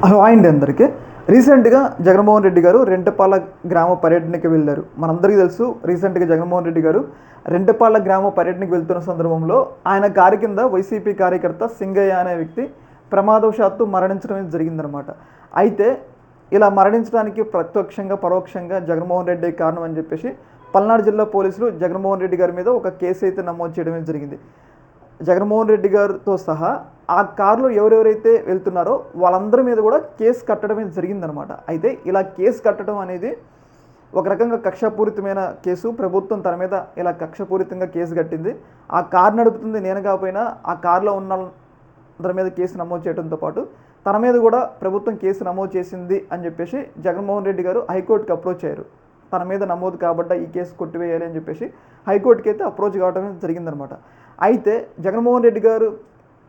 Hi అండి అందరికీ. రీసెంట్గా జగన్మోహన్ రెడ్డి గారు రెంటపాల గ్రామ పర్యటనకి వెళ్ళారు. మనందరికీ తెలుసు, రీసెంట్గా జగన్మోహన్ రెడ్డి గారు రెంటపాల గ్రామ పర్యటనకి వెళ్తున్న సందర్భంలో ఆయన కారు కింద వైసీపీ కార్యకర్త సింగయ్య అనే వ్యక్తి ప్రమాదవశాత్తు మరణించడం జరిగిందనమాట. అయితే ఇలా మరణించడానికి ప్రత్యక్షంగా పరోక్షంగా జగన్మోహన్ రెడ్డి కారణం అని చెప్పేసి పల్నాడు జిల్లా పోలీసులు జగన్మోహన్ రెడ్డి గారి మీద ఒక కేసు అయితే నమోదు చేయడం జరిగింది. జగన్మోహన్ రెడ్డి గారితో సహా ఆ కారులో ఎవరెవరైతే వెళ్తున్నారో వాళ్ళందరి మీద కూడా కేసు కట్టడమే జరిగిందనమాట. అయితే ఇలా కేసు కట్టడం అనేది ఒక రకంగా కక్షపూరితమైన కేసు. ప్రభుత్వం తన మీద ఇలా కక్షపూరితంగా కేసు కట్టింది. ఆ కారు నడుపుతుంది నేను కాకపోయినా ఆ కారులో ఉన్న అందరి మీద కేసు నమోదు చేయడంతో పాటు తన మీద కూడా ప్రభుత్వం కేసు నమోదు చేసింది అని చెప్పేసి జగన్మోహన్ రెడ్డి గారు హైకోర్టుకి అప్రోచ్ అయ్యారు. తన మీద నమోదు కాబట్టి ఈ కేసు కొట్టివేయాలి అని చెప్పేసి హైకోర్టుకి అయితే అప్రోచ్ కావడం జరిగిందనమాట. అయితే జగన్మోహన్ రెడ్డి గారు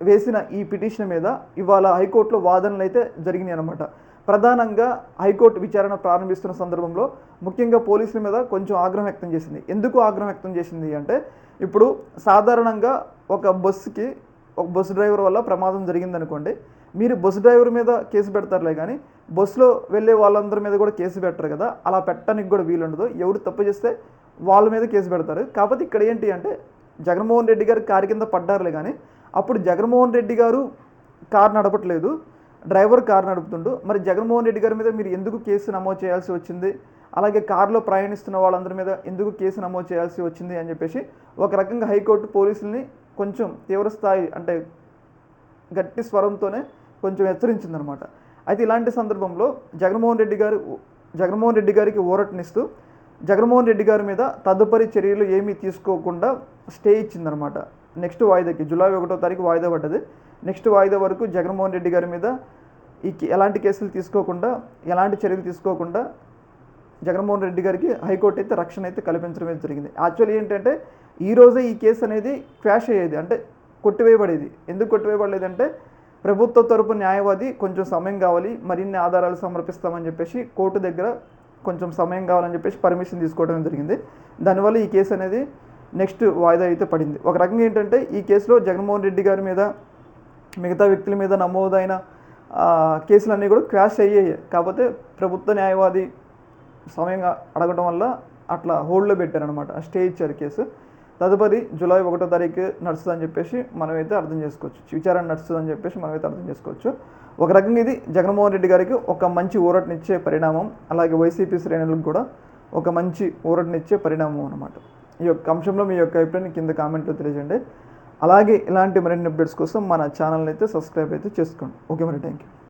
వేసిన ఈ పిటిషన్ మీద ఇవాళ హైకోర్టులో వాదనలు అయితే జరిగినాయి అనమాట. ప్రధానంగా హైకోర్టు విచారణ ప్రారంభిస్తున్న సందర్భంలో ముఖ్యంగా పోలీసుల మీద కొంచెం ఆగ్రహం వ్యక్తం చేసింది. ఎందుకు ఆగ్రహం వ్యక్తం చేసింది అంటే, ఇప్పుడు సాధారణంగా ఒక బస్సు డ్రైవర్ వల్ల ప్రమాదం జరిగిందనుకోండి, మీరు బస్సు డ్రైవర్ మీద కేసు పెడతారులే కానీ బస్సులో వెళ్ళే వాళ్ళందరి మీద కూడా కేసు పెట్టరు కదా. అలా పెట్టడానికి కూడా వీలుండదు. ఎవరు తప్పు చేస్తే వాళ్ళ మీద కేసు పెడతారు. కాకపోతే ఇక్కడ ఏంటి అంటే, జగన్మోహన్ రెడ్డి గారు కారు కింద పడ్డారులే కానీ అప్పుడు జగన్మోహన్ రెడ్డి గారు కారు నడపట్లేదు, డ్రైవర్ కారు నడుపుతుండు. మరి జగన్మోహన్ రెడ్డి గారి మీద మీరు ఎందుకు కేసు నమోదు చేయాల్సి వచ్చింది, అలాగే కారులో ప్రయాణిస్తున్న వాళ్ళందరి మీద ఎందుకు కేసు నమోదు చేయాల్సి వచ్చింది అని చెప్పేసి ఒక రకంగా హైకోర్టు పోలీసుల్ని కొంచెం తీవ్రస్థాయి అంటే గట్టి స్వరంతోనే కొంచెం హెచ్చరించిందనమాట. అయితే ఇలాంటి సందర్భంలో జగన్మోహన్ రెడ్డి గారికి ఊరటనిస్తూ జగన్మోహన్ రెడ్డి గారి మీద తదుపరి చర్యలు ఏమీ తీసుకోకుండా స్టే ఇచ్చిందనమాట. నెక్స్ట్ వాయిదాకి జూలై 1వ తారీఖు వాయిదా పడ్డది. నెక్స్ట్ వాయిదా వరకు జగన్మోహన్ రెడ్డి గారి మీద ఎలాంటి కేసులు తీసుకోకుండా, ఎలాంటి చర్యలు తీసుకోకుండా జగన్మోహన్ రెడ్డి గారికి హైకోర్టు అయితే రక్షణ అయితే కల్పించడమే జరిగింది. యాక్చువల్లీ ఏంటంటే ఈరోజే ఈ కేసు అనేది క్వాష్ అయ్యేది, అంటే కొట్టివేయబడేది. ఎందుకు కొట్టివేయబడలేదంటే, ప్రభుత్వ తరపు న్యాయవాది కొంచెం సమయం కావాలి, మరిన్ని ఆధారాలు సమర్పిస్తామని చెప్పేసి కోర్టు దగ్గర కొంచెం సమయం కావాలని చెప్పేసి పర్మిషన్ తీసుకోవడం జరిగింది. దానివల్ల ఈ కేసు అనేది నెక్స్ట్ వాయిదా అయితే పడింది. ఒక రకంగా ఏంటంటే ఈ కేసులో జగన్మోహన్ రెడ్డి గారి మీద మిగతా వ్యక్తుల మీద నమోదైన కేసులన్నీ కూడా క్వాష్ అయ్యాయి. కాకపోతే ప్రభుత్వ న్యాయవాది సమయం అడగడం వల్ల అట్లా హోల్డ్లో పెట్టారనమాట, స్టే ఇచ్చారు కేసు. తదుపరి జూలై 1వ తారీఖు నడుస్తుందని చెప్పేసి మనమైతే అర్థం చేసుకోవచ్చు, విచారణ నడుస్తుందని చెప్పేసి మనమైతే అర్థం చేసుకోవచ్చు. ఒక రకంగా ఇది జగన్మోహన్ రెడ్డి గారికి ఒక మంచి ఊరటనిచ్చే పరిణామం, అలాగే వైసీపీ శ్రేణులకు కూడా ఒక మంచి ఊరటనిచ్చే పరిణామం అనమాట. ఈ యొక్క అంశంలో మీ యొక్క అభిప్రాయాన్ని కింద కామెంట్లో తెలియజేయండి. అలాగే ఇలాంటి మరిన్ని అప్డేట్స్ కోసం మన ఛానల్ని అయితే సబ్స్క్రైబ్ అయితే చేసుకోండి. ఓకే మరి, థ్యాంక్ యూ.